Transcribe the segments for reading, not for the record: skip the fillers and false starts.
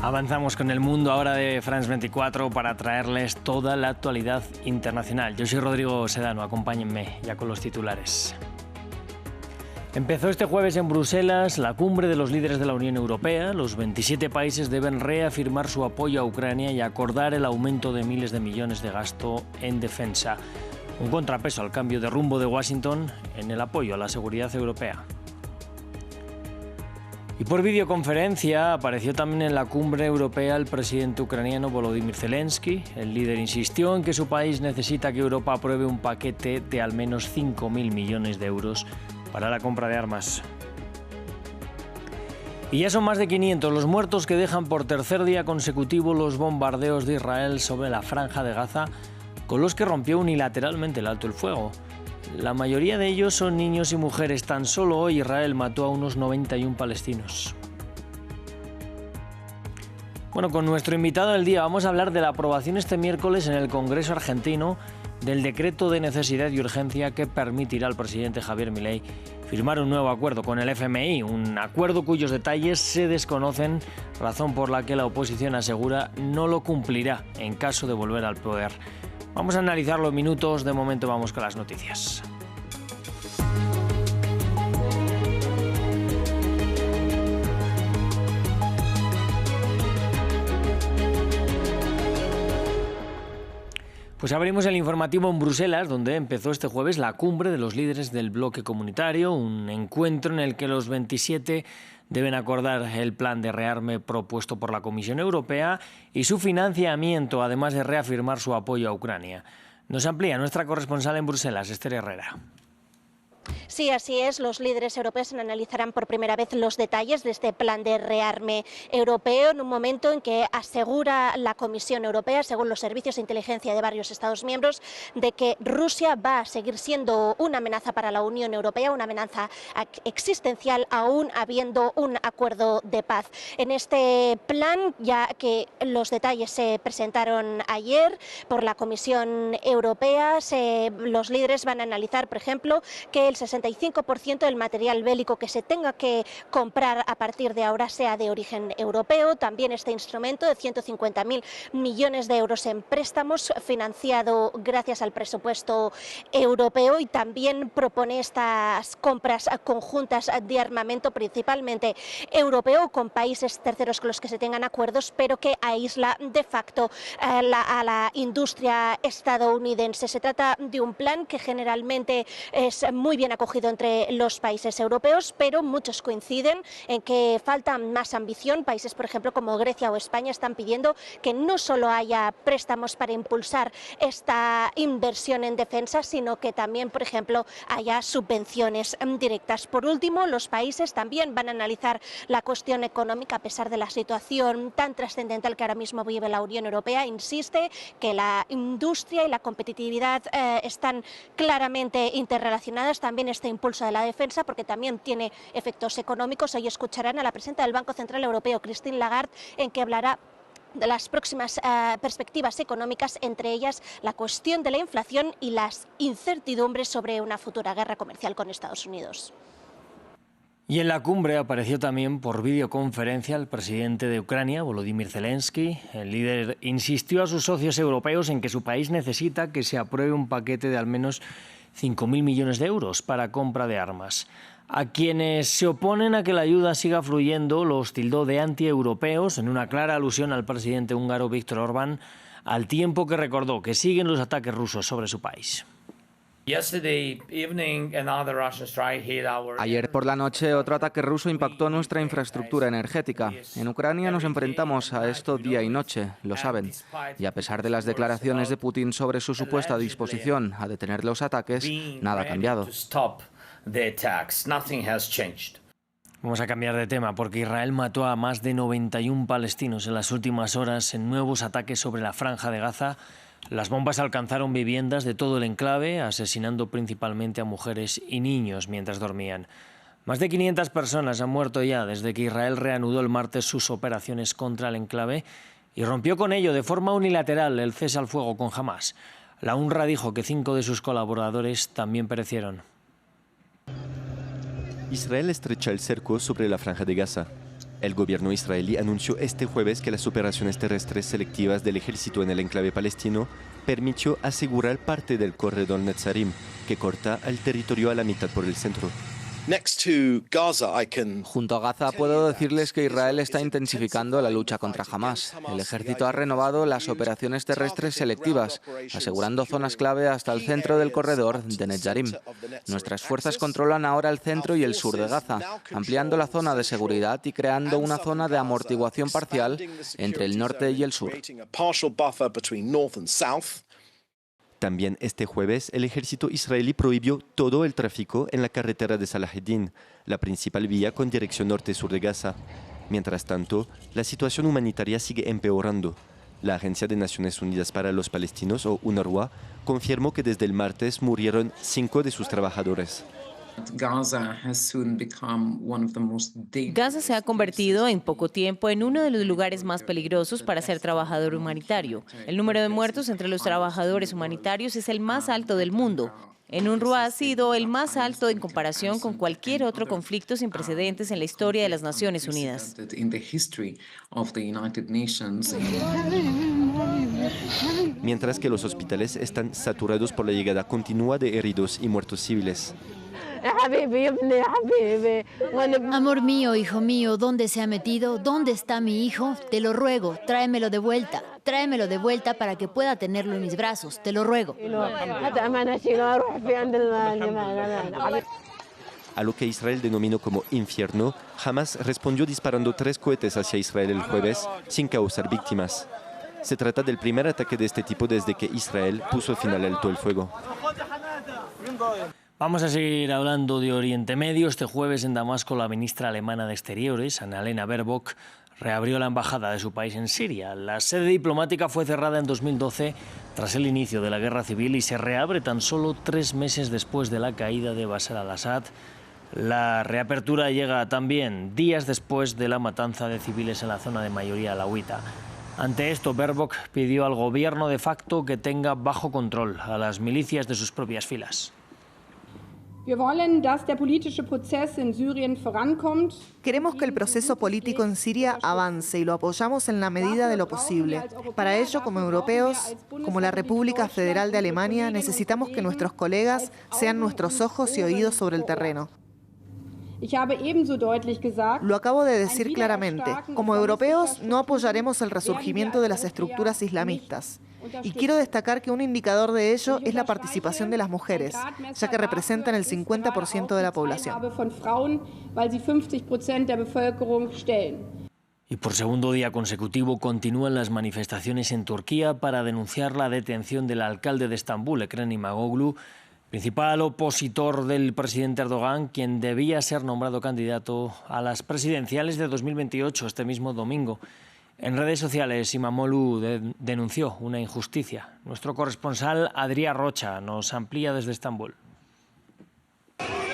Avanzamos con el mundo ahora de France 24 para traerles toda la actualidad internacional. Yo soy Rodrigo Sedano, acompáñenme ya con los titulares. Empezó este jueves en Bruselas la cumbre de los líderes de la Unión Europea. Los 27 países deben reafirmar su apoyo a Ucrania y acordar el aumento de miles de millones de gasto en defensa. Un contrapeso al cambio de rumbo de Washington en el apoyo a la seguridad europea. Y por videoconferencia apareció también en la cumbre europea el presidente ucraniano Volodymyr Zelensky. El líder insistió en que su país necesita que Europa apruebe un paquete de al menos 5.000 millones de euros para la compra de armas. Y ya son más de 500 los muertos que dejan por tercer día consecutivo los bombardeos de Israel sobre la Franja de Gaza, con los que rompió unilateralmente el alto el fuego. La mayoría de ellos son niños y mujeres. Tan solo hoy Israel mató a unos 91 palestinos. Bueno, con nuestro invitado del día vamos a hablar de la aprobación este miércoles en el Congreso argentino del decreto de necesidad y urgencia que permitirá al presidente Javier Milei firmar un nuevo acuerdo con el FMI, un acuerdo cuyos detalles se desconocen, razón por la que la oposición asegura no lo cumplirá en caso de volver al poder. Vamos a analizarlo en minutos, de momento vamos con las noticias. Pues abrimos el informativo en Bruselas, donde empezó este jueves la cumbre de los líderes del bloque comunitario, un encuentro en el que los 27 deben acordar el plan de rearme propuesto por la Comisión Europea y su financiamiento, además de reafirmar su apoyo a Ucrania. Nos amplía nuestra corresponsal en Bruselas, Esther Herrera. Sí, así es. Los líderes europeos analizarán por primera vez los detalles de este plan de rearme europeo en un momento en que asegura la Comisión Europea, según los servicios de inteligencia de varios Estados miembros, de que Rusia va a seguir siendo una amenaza para la Unión Europea, una amenaza existencial, aún habiendo un acuerdo de paz. En este plan, ya que los detalles se presentaron ayer por la Comisión Europea, los líderes van a analizar, por ejemplo, que el 65% del material bélico que se tenga que comprar a partir de ahora sea de origen europeo. También este instrumento de 150.000 millones de euros en préstamos, financiado gracias al presupuesto europeo, y también propone estas compras conjuntas de armamento, principalmente europeo, con países terceros con los que se tengan acuerdos, pero que aísla de facto a la industria estadounidense. Se trata de un plan que generalmente es muy bien acogido entre los países europeos, pero muchos coinciden en que falta más ambición. Países, por ejemplo, como Grecia o España, están pidiendo que no solo haya préstamos para impulsar esta inversión en defensa, sino que también, por ejemplo, haya subvenciones directas. Por último, los países también van a analizar la cuestión económica, a pesar de la situación tan trascendental que ahora mismo vive la Unión Europea. Insiste que la industria y la competitividad están claramente interrelacionadas. También este impulso de la defensa, porque también tiene efectos económicos. Hoy escucharán a la presidenta del Banco Central Europeo, Christine Lagarde, en que hablará de las próximas perspectivas económicas, entre ellas la cuestión de la inflación y las incertidumbres sobre una futura guerra comercial con Estados Unidos. Y en la cumbre apareció también por videoconferencia el presidente de Ucrania, Volodymyr Zelensky. El líder insistió a sus socios europeos en que su país necesita que se apruebe un paquete de al menos 5.000 millones de euros para compra de armas. A quienes se oponen a que la ayuda siga fluyendo los tildó de antieuropeos, en una clara alusión al presidente húngaro Viktor Orbán, al tiempo que recordó que siguen los ataques rusos sobre su país. Ayer por la noche otro ataque ruso impactó nuestra infraestructura energética. En Ucrania nos enfrentamos a esto día y noche, lo saben. Y a pesar de las declaraciones de Putin sobre su supuesta disposición a detener los ataques, nada ha cambiado. Vamos a cambiar de tema porque Israel mató a más de 91 palestinos en las últimas horas en nuevos ataques sobre la Franja de Gaza. Las bombas alcanzaron viviendas de todo el enclave, asesinando principalmente a mujeres y niños mientras dormían. Más de 500 personas han muerto ya desde que Israel reanudó el martes sus operaciones contra el enclave y rompió con ello de forma unilateral el cese al fuego con Hamás. La UNRWA dijo que 5 de sus colaboradores también perecieron. Israel estrecha el cerco sobre la Franja de Gaza. El gobierno israelí anunció este jueves que las operaciones terrestres selectivas del ejército en el enclave palestino permitió asegurar parte del corredor Netzarim, que corta el territorio a la mitad por el centro. Junto a Gaza puedo decirles que Israel está intensificando la lucha contra Hamás. El ejército ha renovado las operaciones terrestres selectivas, asegurando zonas clave hasta el centro del corredor de Netzarim. Nuestras fuerzas controlan ahora el centro y el sur de Gaza, ampliando la zona de seguridad y creando una zona de amortiguación parcial entre el norte y el sur. También este jueves, el ejército israelí prohibió todo el tráfico en la carretera de Salaheddin, la principal vía con dirección norte-sur de Gaza. Mientras tanto, la situación humanitaria sigue empeorando. La Agencia de Naciones Unidas para los Palestinos, o UNRWA, confirmó que desde el martes murieron 5 de sus trabajadores. Gaza se ha convertido en poco tiempo en uno de los lugares más peligrosos para ser trabajador humanitario. El número de muertos entre los trabajadores humanitarios es el más alto del mundo. En UNRWA ha sido el más alto en comparación con cualquier otro conflicto sin precedentes en la historia de las Naciones Unidas. Mientras que los hospitales están saturados por la llegada continua de heridos y muertos civiles. Amor mío, hijo mío, ¿dónde se ha metido? ¿Dónde está mi hijo? Te lo ruego, tráemelo de vuelta. Tráemelo de vuelta para que pueda tenerlo en mis brazos, te lo ruego. A lo que Israel denominó como infierno, Hamás respondió disparando 3 cohetes hacia Israel el jueves, sin causar víctimas. Se trata del primer ataque de este tipo desde que Israel puso fin al alto el fuego. Vamos a seguir hablando de Oriente Medio. Este jueves en Damasco la ministra alemana de Exteriores, Annalena Baerbock, reabrió la embajada de su país en Siria. La sede diplomática fue cerrada en 2012 tras el inicio de la guerra civil y se reabre tan solo 3 meses después de la caída de Bashar al-Assad. La reapertura llega también días después de la matanza de civiles en la zona de mayoría alauita. Ante esto, Baerbock pidió al gobierno de facto que tenga bajo control a las milicias de sus propias filas. Queremos que el proceso político en Siria avance y lo apoyamos en la medida de lo posible. Para ello, como europeos, como la República Federal de Alemania, necesitamos que nuestros colegas sean nuestros ojos y oídos sobre el terreno. Lo acabo de decir claramente. Como europeos, no apoyaremos el resurgimiento de las estructuras islamistas. Y quiero destacar que un indicador de ello es la participación de las mujeres, ya que representan el 50% de la población. Y por segundo día consecutivo continúan las manifestaciones en Turquía para denunciar la detención del alcalde de Estambul, Ekrem İmamoğlu, principal opositor del presidente Erdogan, quien debía ser nombrado candidato a las presidenciales de 2028 este mismo domingo. En redes sociales, İmamoğlu denunció una injusticia. Nuestro corresponsal Adrià Rocha nos amplía desde Estambul.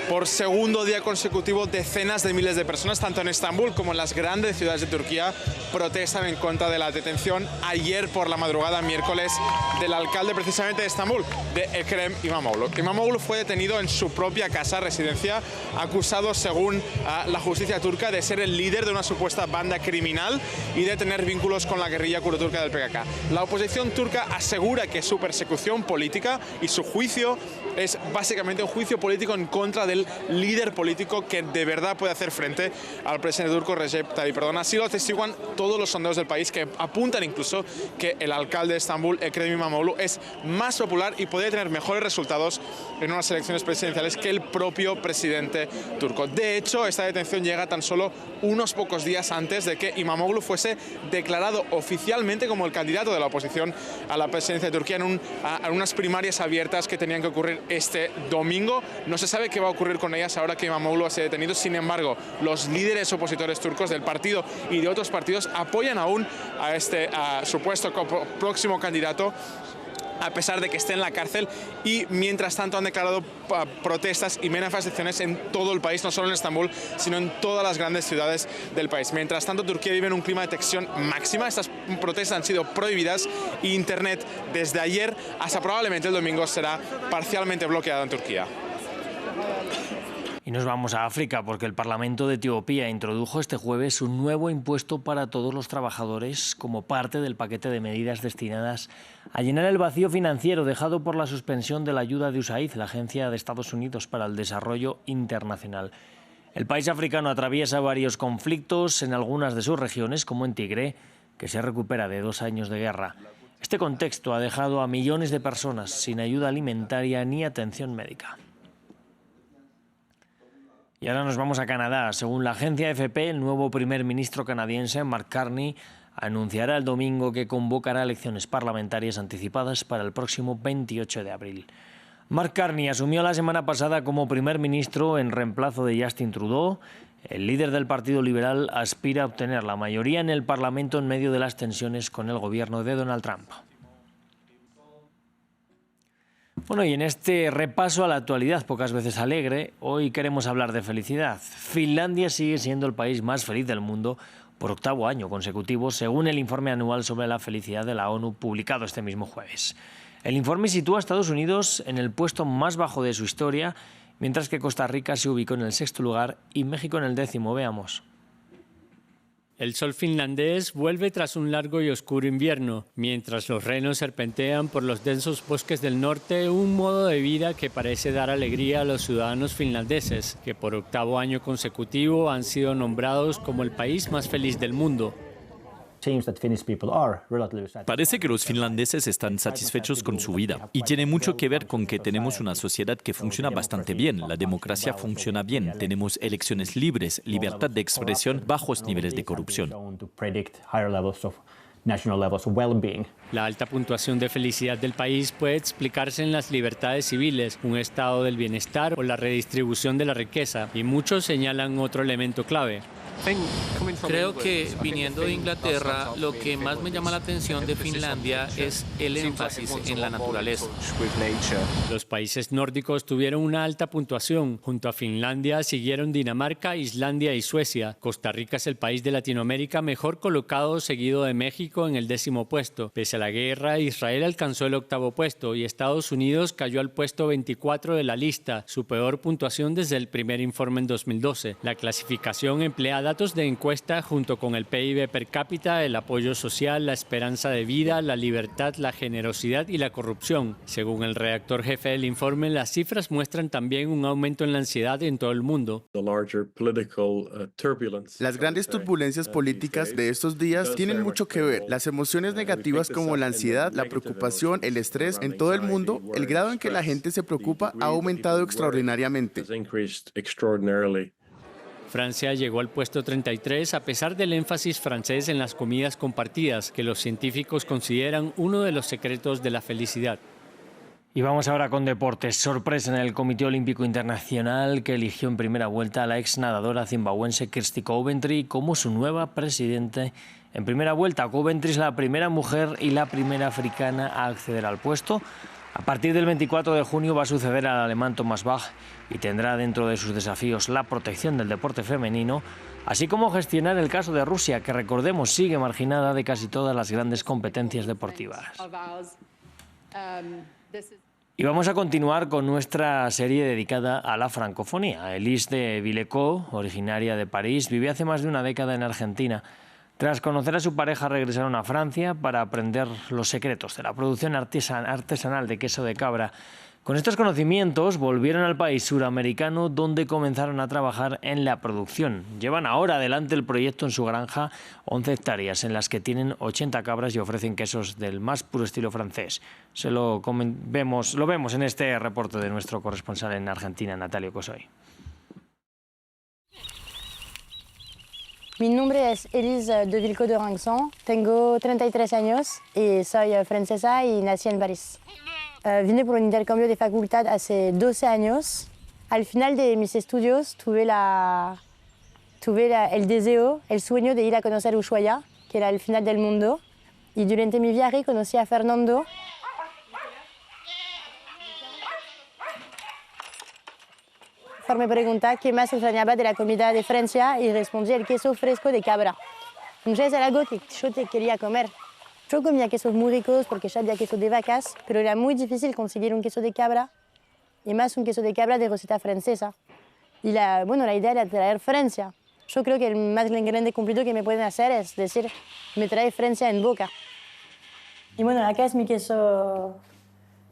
Por segundo día consecutivo, decenas de miles de personas, tanto en Estambul como en las grandes ciudades de Turquía, protestan en contra de la detención ayer por la madrugada, miércoles, del alcalde precisamente de Estambul, de Ekrem İmamoğlu. İmamoğlu fue detenido en su propia casa, residencia, acusado, según la justicia turca, de ser el líder de una supuesta banda criminal y de tener vínculos con la guerrilla kurdo-turca del PKK. La oposición turca asegura que su persecución política y su juicio es básicamente un juicio político en contra del líder político que de verdad puede hacer frente al presidente turco Recep Tayyip Erdogan. Así lo atestiguan todos los sondeos del país, que apuntan incluso que el alcalde de Estambul, Ekrem İmamoğlu, es más popular y podría tener mejores resultados en unas elecciones presidenciales que el propio presidente turco. De hecho, esta detención llega tan solo unos pocos días antes de que İmamoğlu fuese declarado oficialmente como el candidato de la oposición a la presidencia de Turquía en unas primarias abiertas que tenían que ocurrir este domingo. No se sabe qué va a ocurrir con ellas ahora que İmamoğlu ha sido detenido. Sin embargo, los líderes opositores turcos del partido y de otros partidos apoyan aún a este supuesto próximo candidato, a pesar de que esté en la cárcel, y mientras tanto han declarado protestas y manifestaciones en todo el país, no solo en Estambul, sino en todas las grandes ciudades del país. Mientras tanto, Turquía vive en un clima de tensión máxima. Estas protestas han sido prohibidas y Internet desde ayer hasta probablemente el domingo será parcialmente bloqueado en Turquía. Y nos vamos a África porque el Parlamento de Etiopía introdujo este jueves un nuevo impuesto para todos los trabajadores como parte del paquete de medidas destinadas a llenar el vacío financiero dejado por la suspensión de la ayuda de USAID, la Agencia de Estados Unidos para el Desarrollo Internacional. El país africano atraviesa varios conflictos en algunas de sus regiones, como en Tigre, que se recupera de 2 años de guerra. Este contexto ha dejado a millones de personas sin ayuda alimentaria ni atención médica. Y ahora nos vamos a Canadá. Según la agencia AFP, el nuevo primer ministro canadiense, Mark Carney, anunciará el domingo que convocará elecciones parlamentarias anticipadas para el próximo 28 de abril. Mark Carney asumió la semana pasada como primer ministro en reemplazo de Justin Trudeau. El líder del Partido Liberal aspira a obtener la mayoría en el Parlamento en medio de las tensiones con el gobierno de Donald Trump. Bueno, y en este repaso a la actualidad, pocas veces alegre, hoy queremos hablar de felicidad. Finlandia sigue siendo el país más feliz del mundo por 8º año consecutivo, según el informe anual sobre la felicidad de la ONU, publicado este mismo jueves. El informe sitúa a Estados Unidos en el puesto más bajo de su historia, mientras que Costa Rica se ubicó en el 6º lugar y México en el 10º. Veamos. El sol finlandés vuelve tras un largo y oscuro invierno, mientras los renos serpentean por los densos bosques del norte, un modo de vida que parece dar alegría a los ciudadanos finlandeses, que por 8º año consecutivo han sido nombrados como el país más feliz del mundo. Parece que los finlandeses están satisfechos con su vida y tiene mucho que ver con que tenemos una sociedad que funciona bastante bien, la democracia funciona bien, tenemos elecciones libres, libertad de expresión, bajos niveles de corrupción. La alta puntuación de felicidad del país puede explicarse en las libertades civiles, un estado del bienestar o la redistribución de la riqueza, y muchos señalan otro elemento clave. Creo que viniendo de Inglaterra, lo que más me llama la atención de Finlandia es el énfasis en la naturaleza. Los países nórdicos tuvieron una alta puntuación. Junto a Finlandia siguieron Dinamarca, Islandia y Suecia. Costa Rica es el país de Latinoamérica mejor colocado, seguido de México en el 10º puesto. Pese a la guerra, Israel alcanzó el 8º puesto y Estados Unidos cayó al puesto 24 de la lista, su peor puntuación desde el primer informe en 2012. La clasificación emplea datos de encuesta junto con el PIB per cápita, el apoyo social, la esperanza de vida, la libertad, la generosidad y la corrupción. Según el redactor jefe del informe, las cifras muestran también un aumento en la ansiedad en todo el mundo. Las grandes turbulencias políticas de estos días tienen mucho que ver. Las emociones negativas como la ansiedad, la preocupación, el estrés en todo el mundo, el grado en que la gente se preocupa ha aumentado extraordinariamente. Francia llegó al puesto 33 a pesar del énfasis francés en las comidas compartidas, que los científicos consideran uno de los secretos de la felicidad. Y vamos ahora con deportes. Sorpresa en el Comité Olímpico Internacional, que eligió en primera vuelta a la ex nadadora zimbabuense Kirsty Coventry como su nueva presidente. En primera vuelta, Coventry es la primera mujer y la primera africana a acceder al puesto. A partir del 24 de junio va a suceder al alemán Thomas Bach y tendrá dentro de sus desafíos la protección del deporte femenino, así como gestionar el caso de Rusia, que recordemos sigue marginada de casi todas las grandes competencias deportivas. Y vamos a continuar con nuestra serie dedicada a la francofonía. Elise de Villeco, originaria de París, vive hace más de una década en Argentina. Tras conocer a su pareja, regresaron a Francia para aprender los secretos de la producción artesanal de queso de cabra. Con estos conocimientos volvieron al país suramericano, donde comenzaron a trabajar en la producción. Llevan ahora adelante el proyecto en su granja, 11 hectáreas, en las que tienen 80 cabras y ofrecen quesos del más puro estilo francés. Lo vemos en este reporte de nuestro corresponsal en Argentina, Natalio Cosoy. Mi nombre es Elise de Villeco de Ranxon, tengo 33 años y soy francesa y nací en París. Vine por un intercambio de facultad hace 12 años. Al final de mis estudios tuve el deseo, el sueño de ir a conocer Ushuaia, que era el final del mundo. Y durante mi viaje conocí a Fernando. Me pregunta qué más extrañaba de la comida de Francia y respondí el queso fresco de cabra. Entonces era algo que yo quería comer. Yo comía quesos muy ricos porque ya había queso de vacas, pero era muy difícil conseguir un queso de cabra y más un queso de cabra de receta francesa. Y la idea era traer Francia. Yo creo que el más grande cumplido que me pueden hacer es decir, me trae Francia en boca. Y bueno, acá es mi queso,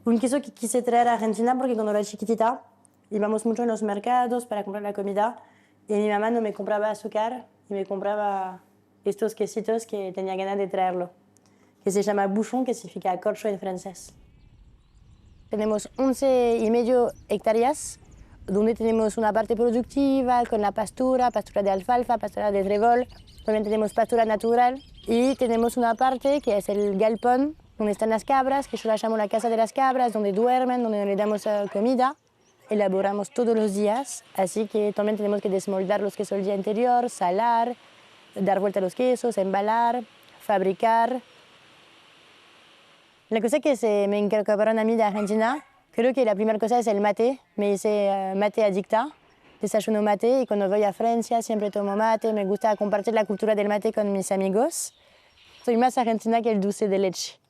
un queso que quise traer a Argentina porque cuando era chiquitita íbamos mucho en los mercados para comprar la comida y mi mamá no me compraba azúcar y me compraba estos quesitos que tenía ganas de traerlo, que se llama bouchon, que significa corcho en francés. Tenemos 11,5 hectáreas, donde tenemos una parte productiva con la pastura de alfalfa, pastura de trégol, también tenemos pastura natural y tenemos una parte que es el galpón, donde están las cabras, que yo la llamo la casa de las cabras, donde duermen, donde le damos comida. Elaboramos todos los días, así que también tenemos que desmoldar los quesos el día anterior, salar, dar vuelta a los quesos, embalar, fabricar. La cosa que me incorporaron a mí de Argentina, creo que la primera cosa es el mate. Me hice mate adicta, desayuno mate y cuando voy a Francia siempre tomo mate. Me gusta compartir la cultura del mate con mis amigos. Soy más argentina que el dulce de leche.